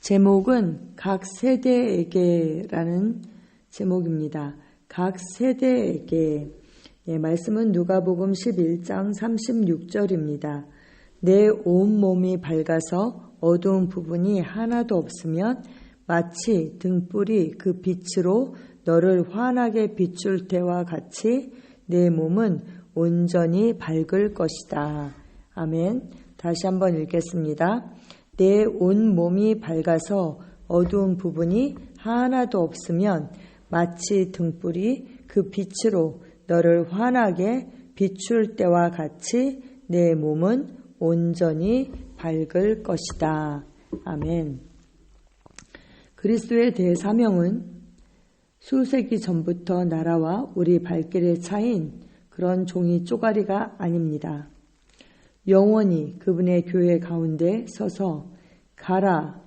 제목은 각 세대에게라는 제목입니다. 각 세대에게. 말씀은 누가복음 11장 36절입니다. 내 온몸이 밝아서 어두운 부분이 하나도 없으면 마치 등불이 그 빛으로 너를 환하게 비출 때와 같이 내 몸은 온전히 밝을 것이다. 아멘. 다시 한번 읽겠습니다. 내 온몸이 밝아서 어두운 부분이 하나도 없으면 마치 등불이 그 빛으로 너를 환하게 비출 때와 같이 내 몸은 온전히 밝을 것이다. 아멘. 그리스도의 대사명은 수세기 전부터 나라와 우리 발길에 차인 그런 종이 쪼가리가 아닙니다. 영원히 그분의 교회 가운데 서서 가라,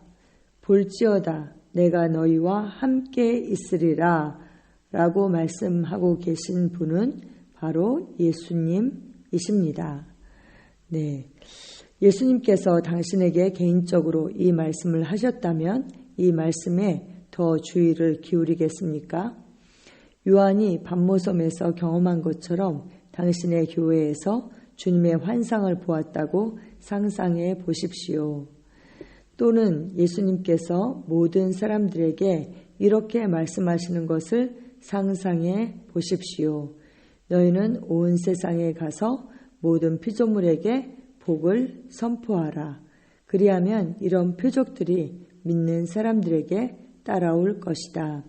볼지어다 내가 너희와 함께 있으리라 라고 말씀하고 계신 분은 바로 예수님이십니다. 네, 예수님께서 당신에게 개인적으로 이 말씀을 하셨다면 이 말씀에 더 주의를 기울이겠습니까? 요한이 반모섬에서 경험한 것처럼 당신의 교회에서 주님의 환상을 보았다고 상상해 보십시오. 또는 예수님께서 모든 사람들에게 이렇게 말씀하시는 것을 상상해 보십시오. 너희는 온 세상에 가서 모든 피조물에게 복을 선포하라. 그리하면 이런 표적들이 믿는 사람들에게 따라올 것이다.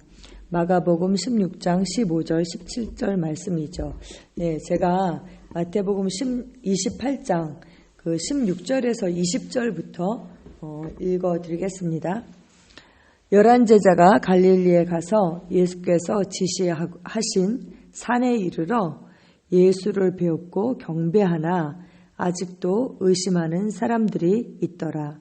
마가복음 16장 15절 17절 말씀이죠. 네, 제가 마태복음 28장 그 16절에서 20절부터 읽어드리겠습니다. 11 제자가 갈릴리에 가서 예수께서 지시하신 산에 이르러 예수를 배웠고 경배하나 아직도 의심하는 사람들이 있더라.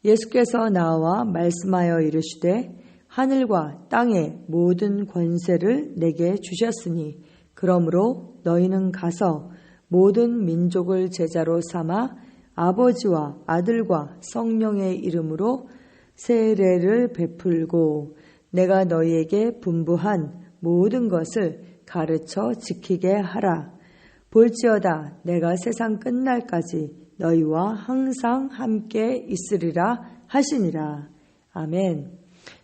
예수께서 나와 말씀하여 이르시되 하늘과 땅의 모든 권세를 내게 주셨으니 그러므로 너희는 가서 모든 민족을 제자로 삼아 아버지와 아들과 성령의 이름으로 세례를 베풀고 내가 너희에게 분부한 모든 것을 가르쳐 지키게 하라. 볼지어다 내가 세상 끝날까지 너희와 항상 함께 있으리라 하시니라. 아멘.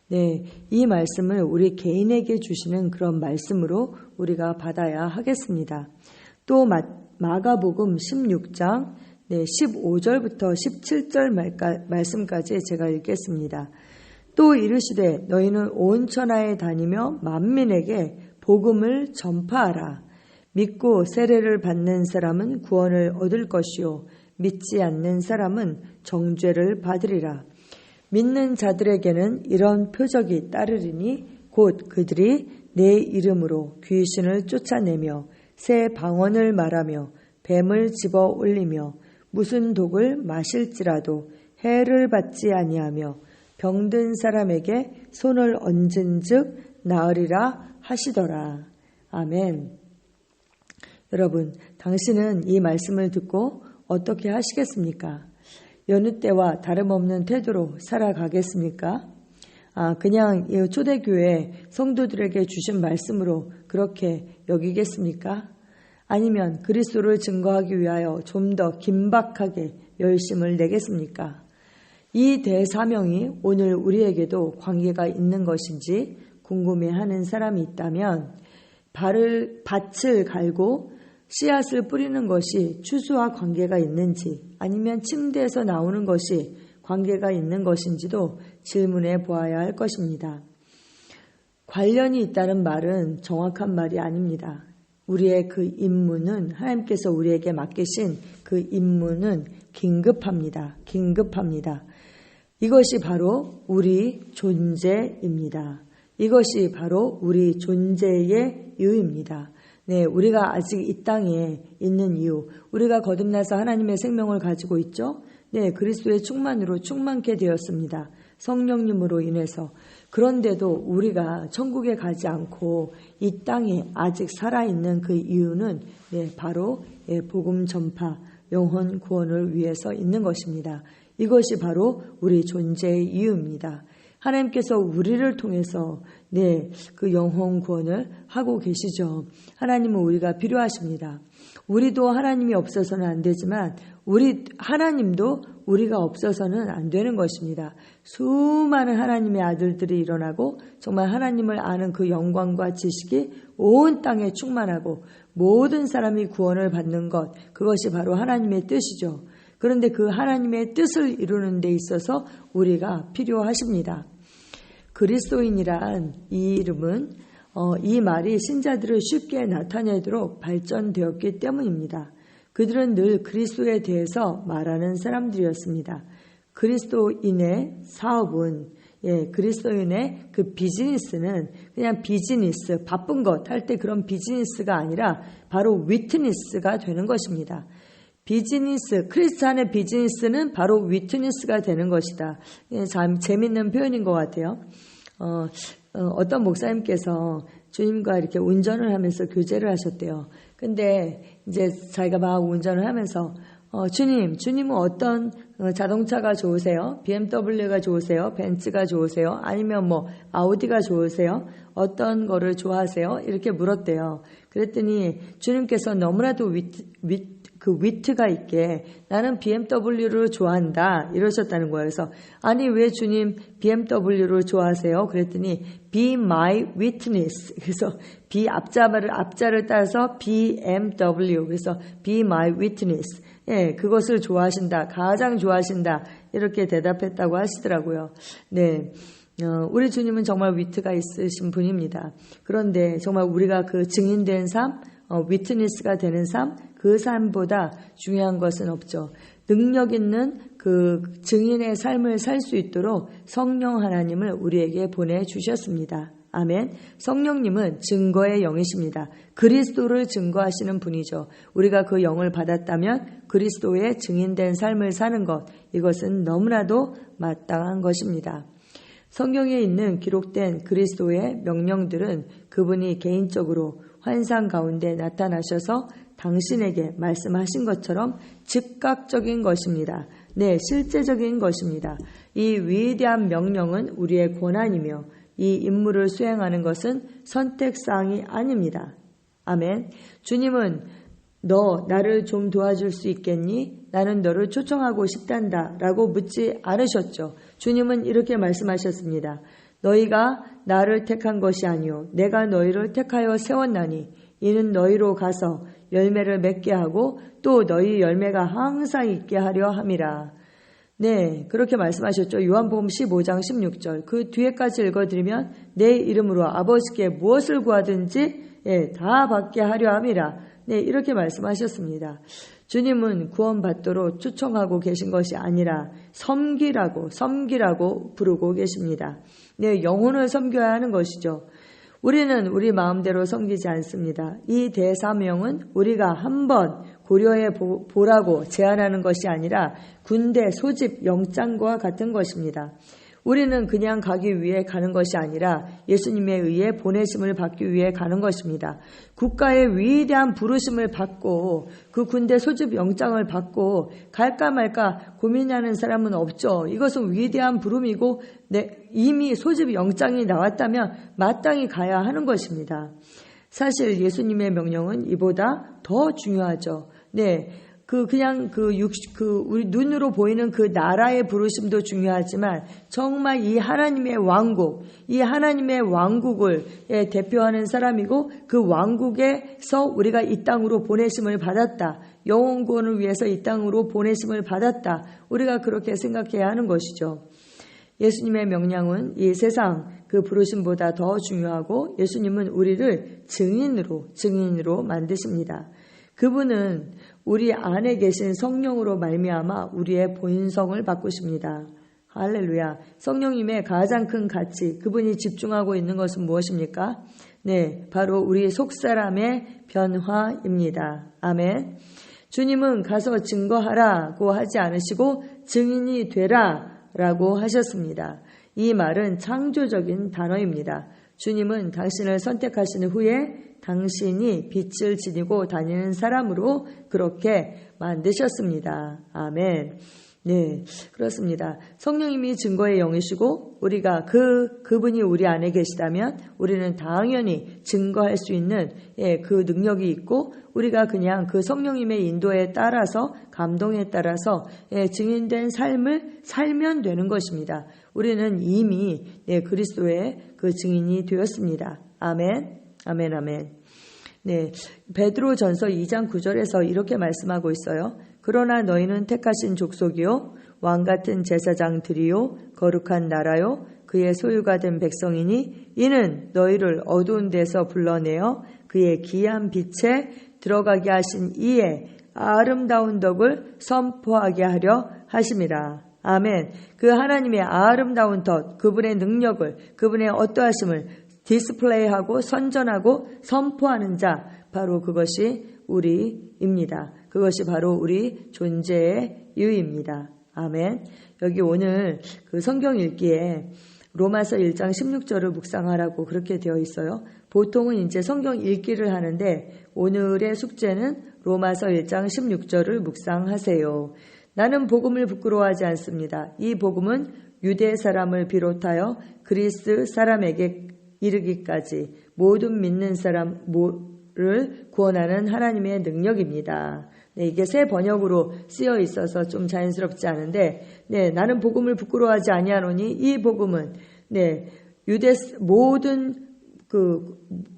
네, 이 말씀을 우리 개인에게 주시는 그런 말씀으로 우리가 받아야 하겠습니다. 또 마가복음 16장 15절부터 17절 말씀까지 제가 읽겠습니다. 또 이르시되 너희는 온 천하에 다니며 만민에게 복음을 전파하라. 믿고 세례를 받는 사람은 구원을 얻을 것이요 믿지 않는 사람은 정죄를 받으리라. 믿는 자들에게는 이런 표적이 따르리니 곧 그들이 내 이름으로 귀신을 쫓아내며 새 방언을 말하며 뱀을 집어 올리며 무슨 독을 마실지라도 해를 받지 아니하며 병든 사람에게 손을 얹은즉 나으리라 하시더라. 아멘. 여러분, 당신은 이 말씀을 듣고 어떻게 하시겠습니까? 여느 때와 다름없는 태도로 살아가겠습니까? 그냥 초대교회 성도들에게 주신 말씀으로 그렇게 여기겠습니까? 아니면 그리스도를 증거하기 위하여 좀 더 긴박하게 열심을 내겠습니까? 이 대사명이 오늘 우리에게도 관계가 있는 것인지 궁금해하는 사람이 있다면 밭을 갈고 씨앗을 뿌리는 것이 추수와 관계가 있는지 아니면 침대에서 나오는 것이 관계가 있는 것인지도 질문해 보아야 할 것입니다. 관련이 있다는 말은 정확한 말이 아닙니다. 우리의 그 임무는 하나님께서 우리에게 맡기신 그 임무는 긴급합니다. 긴급합니다. 이것이 바로 우리 존재입니다. 이것이 바로 우리 존재의 이유입니다. 네, 우리가 아직 이 땅에 있는 이유, 우리가 거듭나서 하나님의 생명을 가지고 있죠. 네, 그리스도의 충만으로 충만케 되었습니다. 성령님으로 인해서. 그런데도 우리가 천국에 가지 않고 이 땅에 아직 살아있는 그 이유는 바로 복음 전파, 영혼 구원을 위해서 있는 것입니다. 이것이 바로 우리 존재의 이유입니다. 하나님께서 우리를 통해서 그 영혼 구원을 하고 계시죠. 하나님은 우리가 필요하십니다. 우리도 하나님이 없어서는 안 되지만 하나님도 우리가 없어서는 안 되는 것입니다. 수많은 하나님의 아들들이 일어나고 정말 하나님을 아는 그 영광과 지식이 온 땅에 충만하고 모든 사람이 구원을 받는 것, 그것이 바로 하나님의 뜻이죠. 그런데 그 하나님의 뜻을 이루는 데 있어서 우리가 필요하십니다. 그리스도인이란 이 이름은 이 말이 신자들을 쉽게 나타내도록 발전되었기 때문입니다. 그들은 늘 그리스도에 대해서 말하는 사람들이었습니다. 그리스도인의 사업은 그리스도인의 그 비즈니스는 그냥 비즈니스, 바쁜 것 할 때 그런 비즈니스가 아니라 바로 위트니스가 되는 것입니다. 비즈니스, 크리스찬의 비즈니스는 바로 위트니스가 되는 것이다. 참 재밌는 표현인 것 같아요. 어떤 목사님께서 주님과 이렇게 운전을 하면서 교제를 하셨대요. 근데 이제 자기가 막 운전을 하면서 주님은 어떤 자동차가 좋으세요? BMW가 좋으세요? 벤츠가 좋으세요? 아니면 아우디가 좋으세요? 어떤 거를 좋아하세요? 이렇게 물었대요. 그랬더니 주님께서 너무나도 위트가 있게 나는 BMW를 좋아한다 이러셨다는 거예요. 그래서 아니 왜 주님 BMW를 좋아하세요? 그랬더니 Be my witness. 그래서 B 앞자를 따서 BMW. 그래서 Be my witness. 그것을 좋아하신다. 가장 좋아하신다. 이렇게 대답했다고 하시더라고요. 우리 주님은 정말 위트가 있으신 분입니다. 그런데 정말 우리가 그 증인된 삶, 위트니스가 되는 삶, 그 삶보다 중요한 것은 없죠. 능력 있는 그 증인의 삶을 살 수 있도록 성령 하나님을 우리에게 보내주셨습니다. 아멘. 성령님은 증거의 영이십니다. 그리스도를 증거하시는 분이죠. 우리가 그 영을 받았다면 그리스도의 증인된 삶을 사는 것, 이것은 너무나도 마땅한 것입니다. 성경에 있는 기록된 그리스도의 명령들은 그분이 개인적으로 환상 가운데 나타나셔서 당신에게 말씀하신 것처럼 즉각적인 것입니다. 실제적인 것입니다. 이 위대한 명령은 우리의 권한이며 이 임무를 수행하는 것은 선택사항이 아닙니다. 아멘. 주님은 너 나를 좀 도와줄 수 있겠니? 나는 너를 초청하고 싶단다 라고 묻지 않으셨죠. 주님은 이렇게 말씀하셨습니다. 너희가 나를 택한 것이 아니요 내가 너희를 택하여 세웠나니 이는 너희로 가서 열매를 맺게 하고 또 너희 열매가 항상 있게 하려 함이라. 그렇게 말씀하셨죠. 요한복음 15장 16절. 그 뒤에까지 읽어드리면 내 이름으로 아버지께 무엇을 구하든지 다 받게 하려 함이라. 이렇게 말씀하셨습니다. 주님은 구원받도록 초청하고 계신 것이 아니라 섬기라고 부르고 계십니다. 영혼을 섬겨야 하는 것이죠. 우리는 우리 마음대로 섬기지 않습니다. 이 대사명은 우리가 한번 고려해 보라고 제안하는 것이 아니라 군대 소집 영장과 같은 것입니다. 우리는 그냥 가기 위해 가는 것이 아니라 예수님에 의해 보내심을 받기 위해 가는 것입니다. 국가의 위대한 부르심을 받고 그 군대 소집 영장을 받고 갈까 말까 고민하는 사람은 없죠. 이것은 위대한 부름이고 이미 소집 영장이 나왔다면 마땅히 가야 하는 것입니다. 사실 예수님의 명령은 이보다 더 중요하죠. 우리 눈으로 보이는 그 나라의 부르심도 중요하지만 정말 이 하나님의 왕국을 대표하는 사람이고 그 왕국에서 우리가 이 땅으로 보내심을 받았다. 영혼 구원을 위해서 이 땅으로 보내심을 받았다. 우리가 그렇게 생각해야 하는 것이죠. 예수님의 명령은 이 세상 그 부르심보다 더 중요하고 예수님은 우리를 증인으로 만드십니다. 그분은 우리 안에 계신 성령으로 말미암아 우리의 본성을 바꾸십니다. 할렐루야. 성령님의 가장 큰 가치, 그분이 집중하고 있는 것은 무엇입니까? 바로 우리 속사람의 변화입니다. 아멘. 주님은 가서 증거하라고 하지 않으시고 증인이 되라라고 하셨습니다. 이 말은 창조적인 단어입니다. 주님은 당신을 선택하신 후에 당신이 빛을 지니고 다니는 사람으로 그렇게 만드셨습니다. 아멘. 네, 그렇습니다. 성령님이 증거의 영이시고 우리가 그분이 우리 안에 계시다면 우리는 당연히 증거할 수 있는 그 능력이 있고 우리가 그냥 그 성령님의 인도에 따라서 감동에 따라서 증인된 삶을 살면 되는 것입니다. 우리는 이미 그리스도의 그 증인이 되었습니다. 아멘, 아멘, 아멘. 네, 베드로전서 2장 9절에서 이렇게 말씀하고 있어요. 그러나 너희는 택하신 족속이요 왕같은 제사장들이요 거룩한 나라요 그의 소유가 된 백성이니 이는 너희를 어두운 데서 불러내어 그의 귀한 빛에 들어가게 하신 이의 아름다운 덕을 선포하게 하려 하심이라. 아멘. 그 하나님의 아름다운 덕, 그분의 능력을, 그분의 어떠하심을 디스플레이하고 선전하고 선포하는 자, 바로 그것이 우리입니다. 그것이 바로 우리 존재의 이유입니다. 아멘. 여기 오늘 그 성경 읽기에 로마서 1장 16절을 묵상하라고 그렇게 되어 있어요. 보통은 이제 성경 읽기를 하는데 오늘의 숙제는 로마서 1장 16절을 묵상하세요. 나는 복음을 부끄러워하지 않습니다. 이 복음은 유대 사람을 비롯하여 그리스 사람에게 이르기까지 모든 믿는 사람을 구원하는 하나님의 능력입니다. 네, 이게 새 번역으로 쓰여 있어서 좀 자연스럽지 않은데, 네, 나는 복음을 부끄러워하지 아니하노니 이 복음은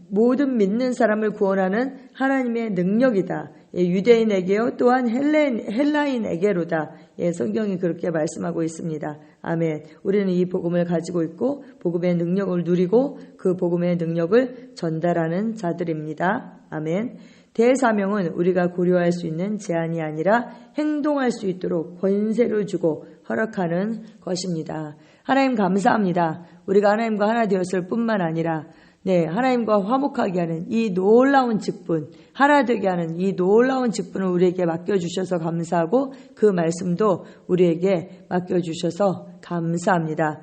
모든 믿는 사람을 구원하는 하나님의 능력이다. 유대인에게요 또한 헬라인에게로다. 성경이 그렇게 말씀하고 있습니다. 아멘. 우리는 이 복음을 가지고 있고 복음의 능력을 누리고 그 복음의 능력을 전달하는 자들입니다. 아멘. 대사명은 우리가 고려할 수 있는 제한이 아니라 행동할 수 있도록 권세를 주고 허락하는 것입니다. 하나님 감사합니다. 우리가 하나님과 하나 되었을 뿐만 아니라 하나님과 화목하게 하는 이 놀라운 직분, 하나 되게 하는 이 놀라운 직분을 우리에게 맡겨주셔서 감사하고 그 말씀도 우리에게 맡겨주셔서 감사합니다.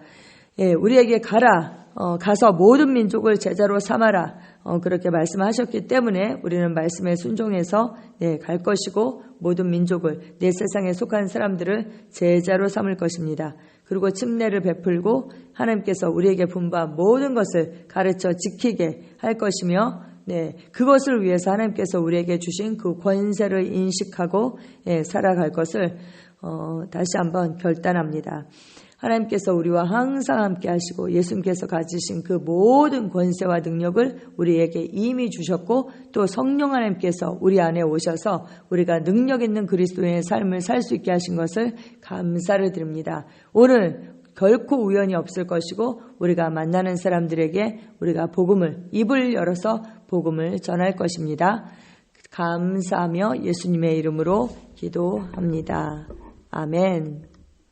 우리에게 가서 모든 민족을 제자로 삼아라. 그렇게 말씀하셨기 때문에 우리는 말씀에 순종해서 갈 것이고 모든 민족을 내 세상에 속한 사람들을 제자로 삼을 것입니다. 그리고 침례를 베풀고 하나님께서 우리에게 분부한 모든 것을 가르쳐 지키게 할 것이며 그것을 위해서 하나님께서 우리에게 주신 그 권세를 인식하고 살아갈 것을 다시 한번 결단합니다. 하나님께서 우리와 항상 함께 하시고 예수님께서 가지신 그 모든 권세와 능력을 우리에게 이미 주셨고 또 성령 하나님께서 우리 안에 오셔서 우리가 능력 있는 그리스도인의 삶을 살 수 있게 하신 것을 감사를 드립니다. 오늘 결코 우연이 없을 것이고 우리가 만나는 사람들에게 우리가 입을 열어서 복음을 전할 것입니다. 감사하며 예수님의 이름으로 기도합니다. 아멘.